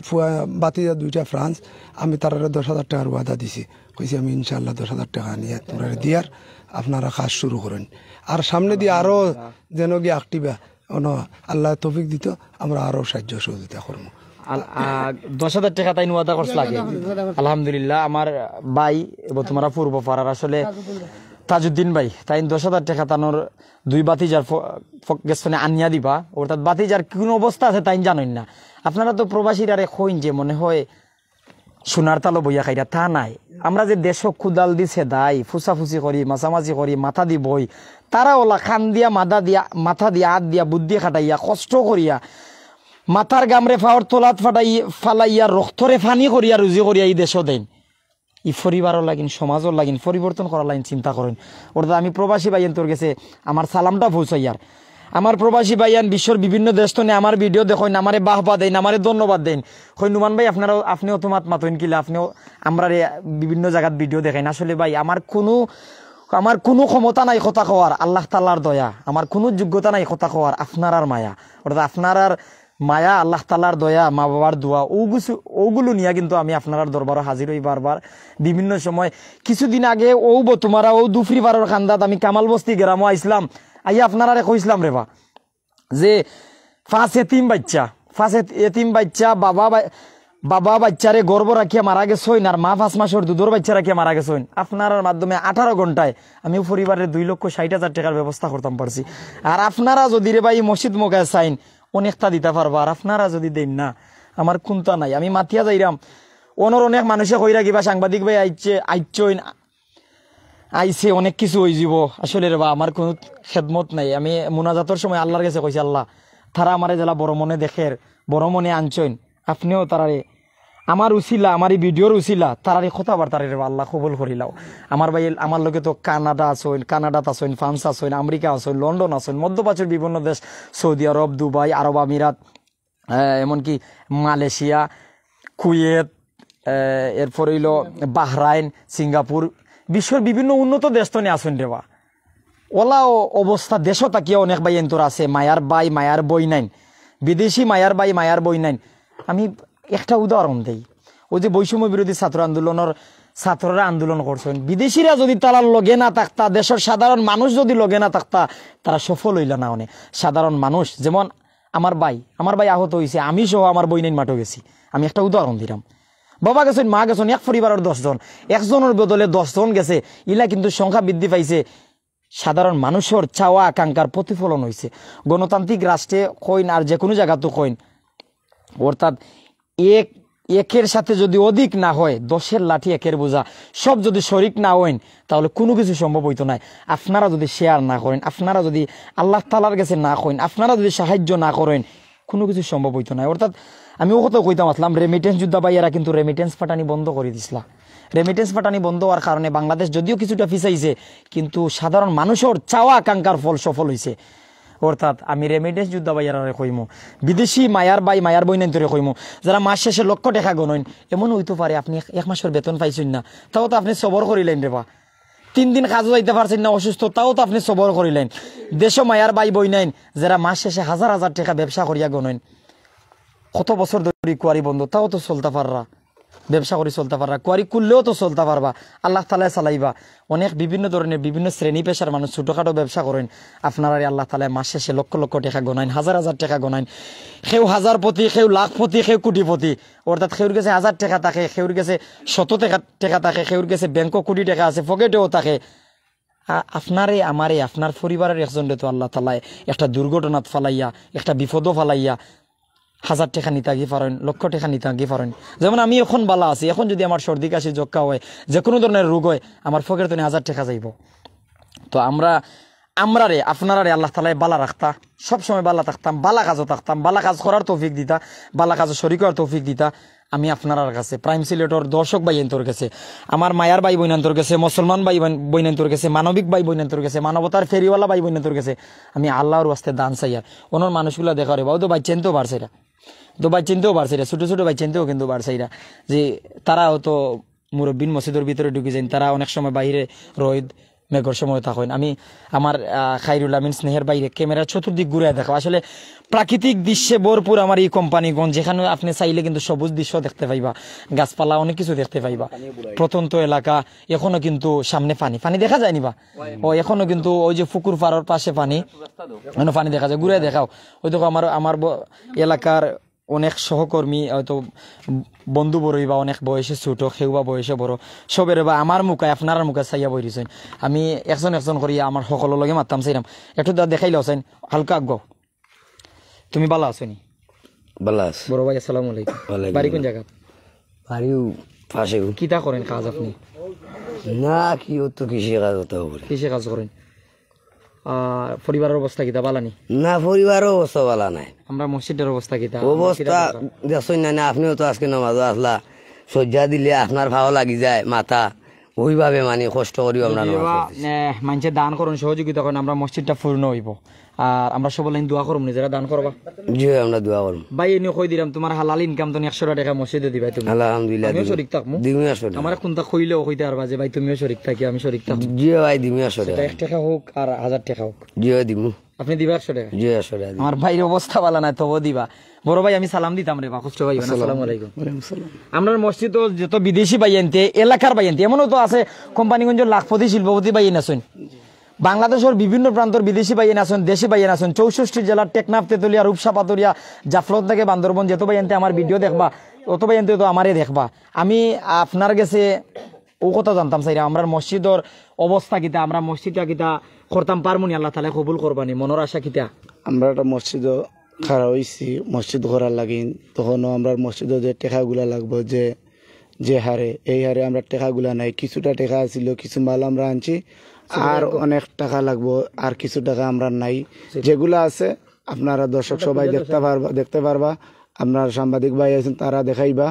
বাতিজা 2টা ফ্রান্স, আমি তারা 10,000 টাকার ওয়াদা দিছি, কইছি আমি ইনশাআল্লাহ 10,000 টাকা নিয়ে তোমরা দিয়ার আপনারা কাজ শুরু করেন। আর সামনে দিয়ে আরো যেন গিয়ে আক্টিভা আল্লাহ তৌফিক দিত, আমরা আরো সাহায্য সহযোগিতা করবো। 10,000 টাকা তাই ওয়াদা করছ লাগে। আলহামদুলিল্লাহ আমার ভাই তোমার পূর্ব পাড়ার আসলে তাজউদ্দিন ভাই তাই 10,000 টাকা তানোর 2 বাতিজার গেছনে আনিয়া দিবা। অর্থাৎ বাতিজার কোন অবস্থা আছে তাই জানেন না। আপনারা তো প্রবাসীরা কইন যে মনে হয় সোনার তালো বইয়া খাইরা, তা নাই। আমরা যে দেশ কুদাল দিছে দাই ফুসাফুসি করি মাছামাছি করি মাথা দি বই, তারা ওলা খান দিয়া মাথা দিয়া হাত দিয়া বুদ্ধি খাটাইয়া কষ্ট করিয়া মাথার গামরে ফাওয়ার তোলাত ফালাইয়া রক্তরে ফানি করিয়া রুজি করিয়া এই দেশ দেন। ই পরিবারও লাগিন সমাজও লাগিন পরিবর্তন করার লাগিন চিন্তা করেন। অর্থাৎ আমি প্রবাসী ভাইয়ান তোর গেছে আমার সালামটা পৌঁছাইয়ার। আমার প্রবাসী ভাইয়ান বিশ্বের বিভিন্ন দেশ তো আমার ভিডিও দেখেন, আমারে বাহবা দেন, আমারে ধন্যবাদ দেন। কই নুমান ভাই আপনিও তো মাতইন কিলা, আপনিও আমরা বিভিন্ন জায়গাত ভিডিও দেখেন। আসলে ভাই আমার কোনো ক্ষমতা নাই কথা কওয়ার, আল্লাহ তাআলার দয়া। আমার কোনো যোগ্যতা নাই কথা কওয়ার, আপনার আর মায়া। অর্থাৎ আপনার আর মায়া, আল্লাহ তাআলার দয়া, মা বাবার দোয়া, ওগুলো নিয়ে কিন্তু আমি আপনার দরবারে হাজির হই বারবার বিভিন্ন সময়। কিছুদিন আগে তোমারা দুফরি বারের খান্দাত আমি কামাল বস্তি গ্রামও আইসলাম, আইয়া আপনারা কইসলাম রেবা যে 5 এতিম বাচ্চা বাবা বাচ্চারে গর্ব রাখিয়া মারা গেছইন, আর মা 5 মাসের দুধর বাচ্চা রাখিয়া মারা গেছইন। আপনার মাধ্যমে 18 ঘন্টায় আমি পরিবারের 2,60,000 টাকার ব্যবস্থা করতাম পারছি। আর আপনারা যদি রে ভাই মসজিদ মোকায় চাইন অনেকটা দিতে পারবা, আর আপনারা যদি দেন না আমার কোনটা নাই। আমি মাতিয়া যাইরাম অনেক মানুষে কইরা কিবা সাংবাদিক ভাই আইছে অনেক কিছু হয়ে যাব। আসলে রে বা আমার কোন খেদমত নাই। আমি মুনাজাতর সময় আল্লাহর কাছে কইছি, আল্লাহ তারা আমারে জেলা বড় মনে দেখের, বড় মনে আনছইন, আপনিও তারারে আমার উছিলা, আমার এই ভিডিওর উছিলা তারারে কথাবার্তারে রে আল্লাহ কবুল করিলাও। আমার ভাই আমার লোকে তো কানাডাত আসইন, ফ্রান্স আসইন, আমেরিকা আসইন, লন্ডন আসইন, মধ্যপ্রাচ্যের বিভিন্ন দেশ, সৌদি আরব, দুবাই, আরব আমিরাত, এমনকি মালয়েশিয়া, কুয়েত, এরপর হইল বাহরাইন, সিঙ্গাপুর, বিশ্বের বিভিন্ন উন্নত দেশ তো নিয়ে আসুন রেবা। ওলা অবস্থা দেশও তাকিয়ে অনেক ভাই এন্তর আছে, মায়ার বাই মায়ার বই নাইন, বিদেশি মায়ার বাই মায়ার বই নাইন। আমি একটা উদাহরণ দেই, ওই যে বৈষম্য বিরোধী ছাত্র আন্দোলনের ছাত্ররা আন্দোলন করছেন, বিদেশিরা যদি তারা লগে না থাকতা, দেশের সাধারণ মানুষ যদি লগে না থাকতা, তারা সফল হইল না। অনেক সাধারণ মানুষ, যেমন আমার ভাই আহত হয়েছে, আমি সহ আমার বই নাইন মাঠও গেছি। আমি একটা উদাহরণ দিলাম, বাবা গেছেন, মা গেছেন, এক পরিবারের 10 জন, একজনের বদলে 10 জন গেছে। ইলা কিন্তু সংখ্যা বৃদ্ধি পাইছে, সাধারণ মানুষের চাওয়া আকাঙ্ক্ষার প্রতিফলন হয়েছে। গণতান্ত্রিক রাষ্ট্রে কইন আর যে কোনো জায়গাতে কইন, অর্থাৎ একের সাথে যদি অধিক না হয়, 10-এর লাঠি একের বোঝা, সব যদি শরিক না হইন তাহলে কোনো কিছু সম্ভব হইতো না। আপনারা যদি শেয়ার না করেন, আপনারা যদি আল্লাহ তাআলার কাছে না কইন, আপনারা যদি সাহায্য না করেন, কোনো কিছু সম্ভব হইতো না। অর্থাৎ আমি ও কথা কইতাম আসলাম, রেমিটেন্স যোদ্ধা ভাইয়েরা কিন্তু রেমিটেন্স পাঠানি বন্ধ করে দিছিলা। রেমিটেন্স পাঠানি বন্ধ হওয়ার কারণে বাংলাদেশ যদিও কিছুটা পিছাইছে, কিন্তু সাধারণ মানুষের চাওয়া আকাঙ্ক্ষার ফল সফল হয়েছে। অর্থাৎ আমি রেমিটেন্স যোদ্ধা ভাইয়ারা কইমু, বিদেশি মায়ার বাই মায়ার বই নেন তোরে কইমু, যারা মাস শেষে লক্ষ টাকা গণইন, এমন হইতে পারে আপনি 1 মাসের বেতন পাইছেন না, তাও তো আপনি সবর করিলেন রে বা। 3 দিন কাজও যাইতে পারছেন না, অসুস্থ, তাও তো আপনি সবর করিলেন। দেশ মায়ার বাই বই নাইন, যারা মাস শেষে 1000 টাকা ব্যবসা করিয়া গণইন, কত বছর ধরে কুয়ারি বন্ধ, তাও তো চলতে পাররা, ব্যবসা করে চলতে পাররা, কুয়ারি করলেও তো চলতে পারবা, আল্লাহ তাআলা চালাইবা। অনেক বিভিন্ন ধরনের বিভিন্ন শ্রেণী পেশার মানুষ ছোটখাটো ব্যবসা করেন, আপনারা আল্লাহ তাআলা মাস শেষে লক্ষ লক্ষ টাকা গণাইন, 1000 টাকা গণাইন। কেউ 1000 কেউ লাখপতি, কেউ কোটিপতি। অর্থাৎ কেউর কাছে 1000 টাকা থাকে, কেউর কাছে 100 টাকা থাকে, কেউর কাছে ব্যাংকও কোটি টাকা আছে, পকেটেও থাকে। আপনারে আমারে আপনার পরিবারের একজনরে তো আল্লাহ তাআলা একটা দুর্ঘটনাত ফালাইয়া, একটা বিপদও ফালাইয়া 1000 টাকা নিতে গিয়ে পারেন, লক্ষ টাকা নিতে গিয়ে পারেন। যেমন আমি এখন বালা আছি, এখন যদি আমার সর্দি কাশি যক্ষা হয়, যে কোনো ধরনের রোগ হয়, আমার পকেটে তো 1000 টাকা যাইব। তো আমরা রে আপনারা রে আল্লাহ তাআলা বালা রাখতা, সবসময় বালা থাকতাম, বালা কাজও থাকতাম, বালা কাজ করার তৌফিক দিতা, বালা কাজও শরীক হওয়ার তৌফিক দিতা। আমি আপনার কাছে প্রাইম সিলেটর দর্শক ভাই তোর কাছে, আমার মায়ার ভাই বোনান্তর কাছে, মুসলমান ভাই বোনান্তর কাছে, মানবিক ভাই বোনান্তর কাছে, মানবতার ফেরিওয়ালা ভাই বোনান্তর কাছে আমি আল্লাহর ওয়াস্তে দান চাইয়া। ওনার মানুষগুলা দেখা রে বাবু তো ভাই চিনতেও পারছে না, তো ভাই চিনতেও পারছে না, ছোট ছোট ভাই চিনতেও কিন্তু পারছে না, যে তারাও তো মুরব্বিন মসজিদের ভিতরে ঢুকে যান, তারা অনেক সময় বাইরে রোদ মেঘর সময় থাকেন। আমি আমার খাইরুল আমিন স্নেহের বাইরে ক্যামেরা চতুর্দিক ঘুরে দেখাও। আসলে প্রাকৃতিক দৃশ্যে ভরপুর আমার এই কোম্পানিগঞ্জ, যেখানে আপনি চাইলে কিন্তু সবুজ দৃশ্য দেখতে পাইবা, গাছপালা অনেক কিছু দেখতে পাইবা। প্রত্যন্ত এলাকা, এখনো কিন্তু সামনে পানি দেখা যায় নিবা, ও এখনো কিন্তু ওই যে পুকুর পাড়ার পাশে পানি দেখা যায়, ঘুরে দেখাও। ওই দেখো আমার এলাকার অনেক সহকর্মী হয়তো বন্ধু বড়ই বা অনেক বয়সে ছোট সেও বা বয়সে বড় সবের বা আমার মুখায় আপনার মুখে চাইয়া বই দিয়েছেন আমি একজন একজন করিয়া আমার সকলের লগে মারতাম চাইলাম একটু দেখাইলে আছেন হালকা আগ তুমি ভালো আছো নি বালাস বড় ভাই আসসালামু আলাইকুম বাড়ি কোন জায়গা বাড়িও পাশে কিতা করেন কাজ আপনি না কি তো কৃষি কাজ হতে হবে কিসে কাজ করেন পরিবারের অবস্থা কিতা বালানি না পরিবারও অবস্থা ভালো নাই আমরা মসজিদের অবস্থা কিতা অবস্থা দেখছেন না আপনিও তো আজকে নামাজও আসলা সজ্জা দিলে আপনার ভালো লাগি যায় মাথা ওইভাবে মানে কষ্ট করিও আমরা নামাজ পড়তেছি। মানুষে দান করুন সহযোগিতা করেন আমরা মসজিদটা পূর্ণ হইব আর আমরা সব লাইন দোয়া করব নিজেরা দান করবা জি আমরা দোয়া করব ভাই এনে কই দিলাম তোমার হালাল ইনকাম তো 100 টাকা মসজিদে দিবা তুমি আলহামদুলিল্লাহ আমিও শরীক থাকমু দিমি আসলে আমার কোনটা কইলেও কইতে পারবা যে ভাই তুমিও শরীক থাকি আমি শরীক থাকবো জি ভাই দিমি আসলে 1 টাকা হোক আর 1000 টাকা হোক জি দিমু আপনি দিবা 100 টাকা জি আসলে আমার ভাইয়ের অবস্থা ভালো না তবু দিবা বড় ভাই আমি সালাম দিতাম রে কষ্ট ভাই আসসালামু আলাইকুম আমরা মসজিদ যত বিদেশি বাইনতে এলাকার বাইনতে এমনও তো আছে কোম্পানিগঞ্জ লাখপতি শিল্পপতি বাইন আছেন বাংলাদেশের বিভিন্ন প্রান্তর বিদেশি বাইন আছেন দেশি বাইন আছেন 64 জেলার টেকনাফ তেতুলিয়া রূপসা পাতুরিয়া জাফলত থেকে বান্দরবন যত বাইনতে আমার ভিডিও দেখবা অত বাইনতে তো আমারে দেখবা আমি আপনার কাছে ও কথা জানতাম চাই আমরা মসজিদের অবস্থা কিতা আমরা মসজিদটা কিতা করতাম পারমুনি আল্লাহ তাআলা কবুল করবানি মনের আশা কিতা আমরা একটা মসজিদ খাড়া হয়েছি মসজিদ করার লাগিন তখনও আমরা মসজিদে যে টেকাগুলা লাগবো যে হারে এই হারে আমরা টেকাগুলা নাই কিছুটা টেকা ছিল কিছু মাল আমরা আনছি আর অনেক টাকা লাগবো আর কিছু টাকা আমরা নাই যেগুলা আছে আপনারা দর্শক সবাই দেখতে পারবা আপনার সাংবাদিক ভাই আছেন তারা দেখাইবা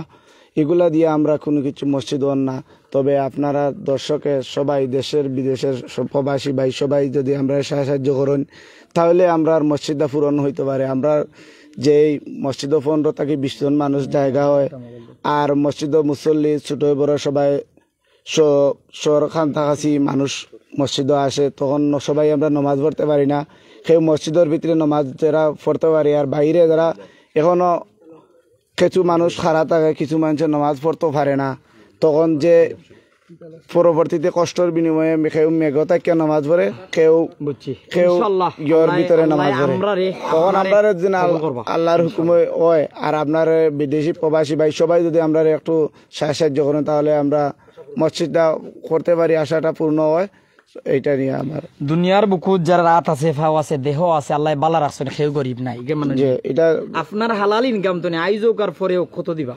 এগুলা দিয়ে আমরা কোনো কিছু মসজিদ না তবে আপনারা দর্শকের সবাই দেশের বিদেশের প্রবাসী ভাই সবাই যদি আমরা সাহায্য করেন তাহলে আমরা মসজিদটা পূরণ হইতে পারে আমরা যে মসজিদ 15 থেকে 20 জন মানুষ জায়গা হয় আর মসজিদ মুসল্লি ছোট বড় সবাই খান থাকাছি মানুষ মসজিদে আসে তখন সবাই আমরা নমাজ পড়তে পারি না সেই মসজিদের ভিতরে নমাজ যারা পড়তে পারি আর বাইরে যারা এখনো কিছু মানুষ খারাপ থাকে কিছু মানুষের নমাজ পড়তে পারে না তখন যে পরবর্তীতে কষ্টের বিনিময়ে কেউ মেঘতাকে নামাজ পড়ে কেউ ইয়র ভিতরে নামাজ পড়ে তখন আমরা আল্লাহর হুকুমে হয় আর আপনার বিদেশি প্রবাসী ভাই সবাই যদি আমরা একটু সাহায্য করেন তাহলে আমরা মসজিদটা করতে পারি আশাটা পূর্ণ হয় এইটা নিয়ে আমার দুনিয়ার বুকুত যারা রাত আছে ফাও আছে দেহ আছে আল্লাহ বালা রাখছেন কেউ গরিব নাই এটা আপনার হালাল ইনকাম তো নেই আইজোক আর পরেও কত দিবা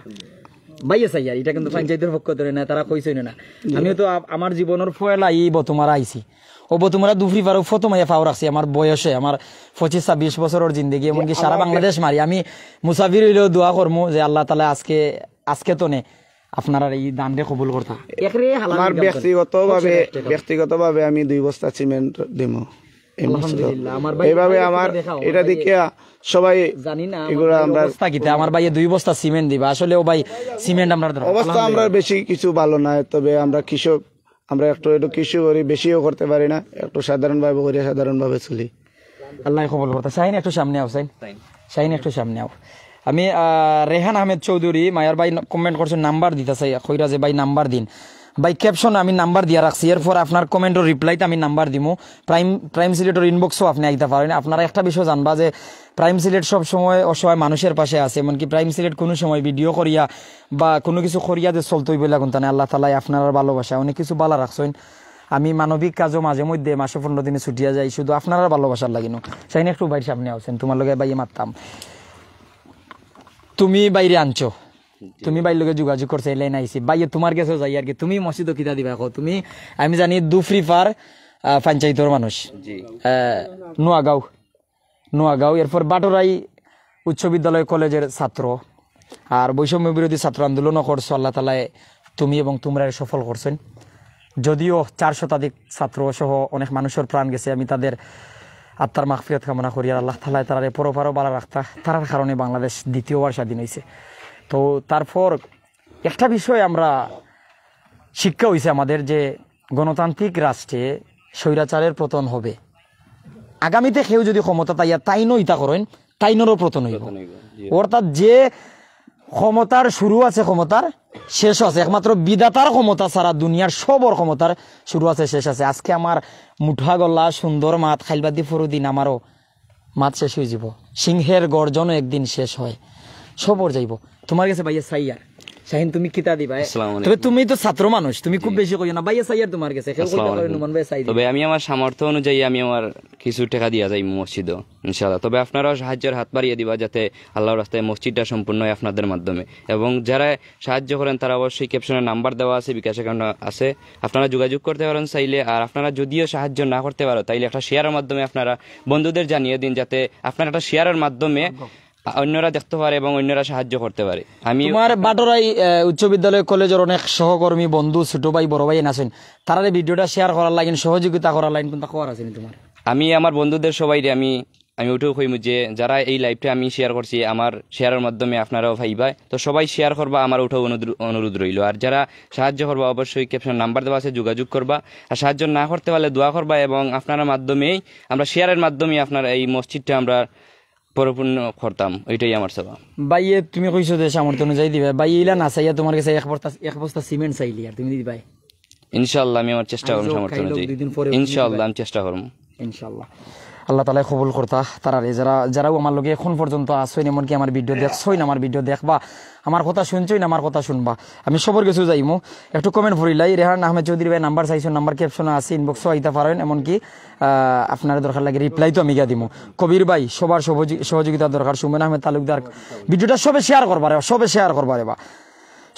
বাইয়ে চাই আর এটা কিন্তু পঞ্চায়েতের পক্ষ ধরে না তারা কইছে না আমিও তো আমার জীবনের ফয়লা এই বতুমারা আইছি ও বতুমারা দুফরি পারো ফতমাইয়া ফাও রাখছি আমার বয়সে আমার 25-26 বছরের জিন্দগি এমনকি সারা বাংলাদেশ মারি আমি মুসাফির হইলেও দোয়া করবো যে আল্লাহ তালা আজকে তো নে আপনারা এই দানটা কবুল করতা আমার ব্যক্তিগতভাবে আমি 2 বস্তা সিমেন্ট দেবো এইভাবে আমার এটা দেখে সবাই জানি না এগুলো আমরা আমার ভাই 2 বস্তা সিমেন্ট দিবা আসলে ও ভাই সিমেন্ট আমরা অবস্থা আমরা বেশি কিছু ভালো না তবে আমরা কৃষক আমরা একটু কৃষি করি বেশিও করতে পারি না একটু সাধারণভাবে করি সাধারণভাবে চলি আল্লাহ কবুল করতা শাহিন একটু সামনে আও শাহিন একটু সামনে আও আমি রেহান আহমেদ চৌধুরী মায়ার ভাই কমেন্ট করছেন নাম্বার দিতে চাই কইরা যে ভাই নাম্বার দিন ভাই ক্যাপশন আমি নাম্বার দিয়া রাখছি এরপর আপনার কমেন্টের রিপ্লাইতে আমি নাম্বার দিব প্রাইম সিলেটের ইনবক্সও আপনি আইতে পারেন আপনারা একটা বিষয় জানবা যে প্রাইম সিলেট সব সময় অসহায় মানুষের পাশে আছে এমনকি প্রাইম সিলেট কোনো সময় ভিডিও করিয়া বা কোনো কিছু করিয়া যে চলতই বলে কোন তানে আল্লাহ তাআলা আপনার ভালোবাসা অনেক কিছু বালা রাখছেন আমি মানবিক কাজও মাঝে মধ্যে মাসে 15 দিনে ছুটিয়া যাই শুধু আপনার ভালোবাসার লাগিনো চাইনি একটু বাইরে সামনে আসছেন তোমার লগে বাইয়ে মারতাম তুমি বাইরে আনছো তুমি বাইর লোকে যোগাযোগ করছে লাইন আইসি বাইয়ে তোমার কাছে যাই আর কি তুমি মসজিদ কিতা দিবা কো তুমি আমি জানি দুফরি পার পঞ্চায়েতের মানুষ নোয়াগাঁও এরপর বাটরাই উচ্চ বিদ্যালয় কলেজের ছাত্র আর বৈষম্য বিরোধী ছাত্র আন্দোলনও করছো আল্লাহ তাআলা তুমি এবং তোমরা সফল করছেন যদিও 4 শতাধিক ছাত্র সহ অনেক মানুষের প্রাণ গেছে আমি তাদের আত্মার মাগফিরাত কামনা করি আর আল্লাহ তাআলা তারারে পরপারও ভালো রাখতা তার কারণে বাংলাদেশ দ্বিতীয়বার স্বাধীন হয়েছে তো তারপর একটা বিষয় আমরা শিক্ষা হয়েছে আমাদের যে গণতান্ত্রিক রাষ্ট্রে স্বৈরাচারের পতন হবে আগামীতে কেউ যদি ক্ষমতা তাইনও ইতা করেন তাইনেরও পতন হইব অর্থাৎ যে ক্ষমতার শুরু আছে ক্ষমতার শেষ আছে একমাত্র বিধাতার ক্ষমতা ছাড়া দুনিয়ার সবর ক্ষমতার শুরু আছে শেষ আছে আজকে আমার মুঠা গলা সুন্দর মাত খাইলবাদি ফরুদিন আমারও মাত শেষ হয়ে যাব সিংহের গর্জনও একদিন শেষ হয় সবর যাইব তোমার কাছে ভাইয়া সাইয়ার শাহিন তুমি কিতা দিবা আসসালামু আলাইকুম। তবে তুমি তো ছাত্র মানুষ তুমি খুব বেশি কইও না ভাইয়া সাইয়ার তোমার কাছে কেউ কইতে পারে নুমান ভাই সাই দিবে তবে আমি আমার সামর্থ্য অনুযায়ী আমি আমার কিছু টাকা দিয়া যাই মসজিদও ইনশাআল্লাহ। তবে আপনারাও সাহায্যের হাত বাড়িয়ে দিবা যাতে আল্লাহর রাস্তায় মসজিদটা সম্পূর্ণ হয় আপনাদের মাধ্যমে। এবং যারা সাহায্য করেন তারা অবশ্যই ক্যাপশনে নাম্বার দেওয়া আছে, বিকাশ অ্যাকাউন্ট আছে, আপনারা যোগাযোগ করতে পারেন চাইলে। আর আপনারা যদিও সাহায্য না করতে পারো তাইলে একটা শেয়ারের মাধ্যমে আপনারা বন্ধুদের জানিয়ে দিন, যাতে আপনারা একটা শেয়ারের মাধ্যমে অন্যরা দেখতে পারে এবং অন্যরা সাহায্য করতে পারে। আমি তোমার বাটরাই উচ্চ বিদ্যালয় কলেজের অনেক সহকর্মী বন্ধু ছোট ভাই বড় ভাই আছেন, তারা ভিডিওটা শেয়ার করার লাগেন সহযোগিতা করার লাইন কোনটা খবর আছে তোমার? আমি আমার বন্ধুদের সবাই আমি উঠেও কইমু যে যারা এই লাইভটা আমি শেয়ার করছি আমার শেয়ারের মাধ্যমে আপনারাও ভাইবা, তো সবাই শেয়ার করবা, আমার উঠেও অনুরোধ রইল। আর যারা সাহায্য করবা অবশ্যই ক্যাপশন নাম্বার দেওয়া আছে, যোগাযোগ করবা। আর সাহায্য না করতে পারলে দোয়া করবা, এবং আপনার মাধ্যমেই আমরা শেয়ারের মাধ্যমে আপনার এই মসজিদটা আমরা পরিপূর্ণ করতাম, ওইটাই আমার সেবা। বাইয়ে তুমি কইছো যে সামর্থ্য অনুযায়ী দিবে, বাই ইলা না চাইয়া তোমার কাছে এক বস্তা সিমেন্ট চাইলি আর তুমি দিবাই? ইনশাআল্লাহ আমি আমার চেষ্টা করব সামর্থ্য অনুযায়ী, ইনশাআল্লাহ আমি চেষ্টা করব ইনশাআল্লাহ। আল্লাহ তাআলা কবুল করতা তারারে যারাও আমার লগে এখন পর্যন্ত আসছেন, এমনকি আমার ভিডিও দেখছই না, আমার ভিডিও দেখবা, আমার কথা শুনছই না, আমার কথা শুনবা, আমি সবর কিছু যাইমু। একটু কমেন্ট ভরিলাই। রেহান আহমেদ চৌধুরী ভাই নাম্বার চাইছো, নাম্বার ক্যাপশনে আছে, ইনবক্সও আইতা পারেন, এমনকি আপনার দরকার লাগে রিপ্লাই তো আমি গিয়া দিমু। কবির ভাই সবার সহযোগিতা দরকার, সুমন আহমেদ তালুকদার ভিডিওটা সবে শেয়ার করবা রে, সবে শেয়ার করবা রে বা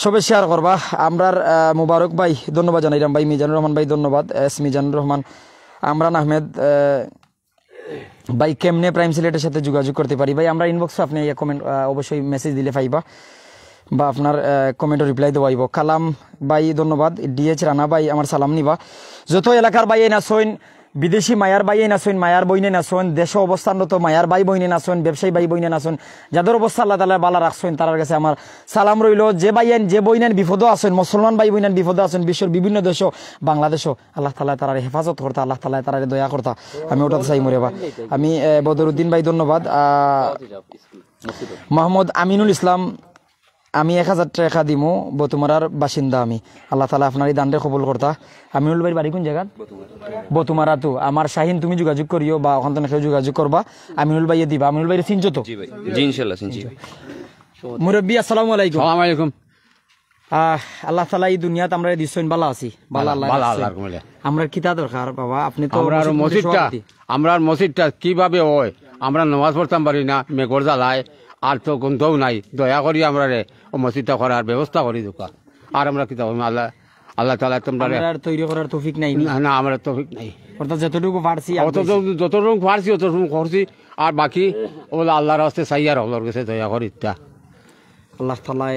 সবে শেয়ার করবা। আমরার মুবারক ভাই ধন্যবাদ জানাইলাম, ভাই মিজানুর রহমান ভাই ধন্যবাদ, এস মিজানুর রহমান, আমরান আহমেদ ভাই কেমনে প্রাইম সিলেটের সাথে যোগাযোগ করতে পারি? ভাই আমরা ইনবক্সে আপনি কমেন্ট অবশ্যই মেসেজ দিলে পাইবা বা আপনার কমেন্টও রিপ্লাই দেওয়াইব। কালাম ভাই ধন্যবাদ, ডিএচ রানা ভাই আমার সালাম নিবা। যত এলাকার ভাই নাচইন, বিদেশি মায়ার ভাই নাচইন, মায়ার বইনে নাচইন, দেশ অবস্থানরত মায়ার ভাই বইনে নাচইন, ব্যবসায়ী ভাই বইনে নাচইন, যাদের অবস্থা আল্লাহ তাআলা বালা রাখছেন তার কাছে আমার সালাম রইল। যে ভাইয়েন যে বইনেন বিপদও আছেন, মুসলমান ভাই বইনেন বিপদও আছেন, বিশ্বের বিভিন্ন দেশও বাংলাদেশও, আল্লাহ তাআলা তার হেফাজত করতা, আল্লাহ তাআলা তার দয়া করতা, আমি ওটাতে চাই মরে বা। আমি বদরুদ্দিন ভাই ধন্যবাদ। মোহাম্মদ আমিনুল ইসলাম, আমি 1000 টাকা দিমু, বতুমারার বাসিন্দা আমি, আল্লাহ তাআলা আপনার এই দানরে কবুল করতা। আমিনুল ভাই বাড়ি কোন জায়গা? বতুমারা। তো আমার শাহিন তুমি যোগাযোগ করিও বা ওখান থেকে যোগাযোগ করবা, আমিনুল ভাইয়ে দিবা। আমিনুল ভাই চিনছো তো? জি ইনশাআল্লাহ চিনছি। মুরব্বী আসসালামু আলাইকুম। সালাম আলাইকুম। আল্লাহ তাআলা এই দুনিয়াতে আমরা দিছেন ভালো আছি, ভালো আল্লাহ রাখছেন। আমরা কিতা দরকার বাবা? আপনি তো আমরা মসজিদটা কিভাবে হয়, আমরা নামাজ পড়তাম পারি না, মেঘর জ্বালায়, আর তো গন্ধও নাই, দয়া করি আমরা মসজিদটা করার ব্যবস্থা করি দোকা। আর আমরা কিতা আল্লাহ আল্লাহ তাআলা তোমরা তৈরি করার তৌফিক নাই না, আমরা তৌফিক নাই, অর্থাৎ যতটুকু পারছি যতটুকু পারছি অতটুকু করছি, আর বাকি ওগুলো আল্লাহর রাস্তে চাই আর আল্লাহর কাছে দয়া করি। আল্লাহ তাআলা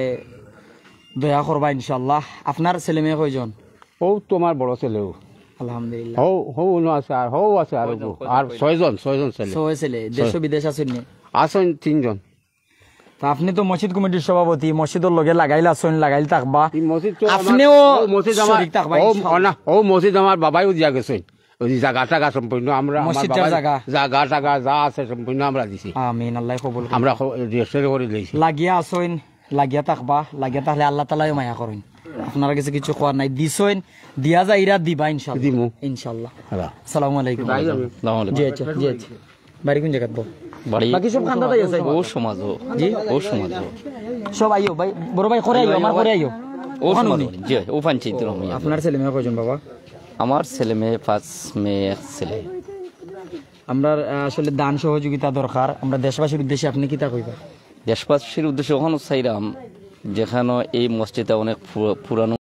দয়া করবা ইনশাআল্লাহ। আপনার ছেলে মেয়ে কয়জন? ও তোমার বড় ছেলেও আলহামদুলিল্লাহ আছে, আর আছে আর ছয়জন ছেলে। 6 ছেলে, দেশ বিদেশ আছেন? আছেন 3 জন। তা আপনি তো মসজিদ কমিটির সভাপতি, মসজিদের লগে লাগাইলা আছেন, লাগাইল থাকবা, আপনিও শরীক থাকবা ইনশাআল্লাহ। মসজিদ আমার বাবাইও দিয়া গেছেন, ওই জায়গা টাকা সম্পূর্ণ আমরা মসজিদের জায়গা টাকা যা আছে সম্পূর্ণ আমরা দিছি। আমিন, আল্লাহ কবুল করুন। আমরা রেজিস্টার করে দিয়েছি। লাগিয়া আছেন, লাগিয়া থাকবা, লাগিয়া থাকলে আল্লাহ তাআলাই মায়া করেন। আপনার কাছে কিছু কোয়ার নাই, দিছেন দিয়া যায় ইরা দিবা ইনশাআল্লাহ, দিমু ইনশাআল্লাহ। আসসালামু আলাইকুম। জি আচ্ছা, জি আচ্ছা। বাড়ি কোন জায়গা? বাকি সব খান্দাতাই আছে, ও সমাজ জি, ও সমাজ সব আইও ভাই, বড় ভাই করে আইও, আমার করে আইও, ও সমাজ জি, ও পঞ্চায়েত। আপনার ছেলে মেয়ে কয়জন বাবা? আমার ছেলে মেয়ে 5 মেয়ে, 1 ছেলে। আমরা আসলে দান সহযোগিতা দরকার, আমরা দেশবাসীর উদ্দেশ্যে আপনি কি তা কইবা? দেশবাসীর উদ্দেশ্যে ওখানে চাইলাম যেখানে এই মসজিদটা অনেক পুরানো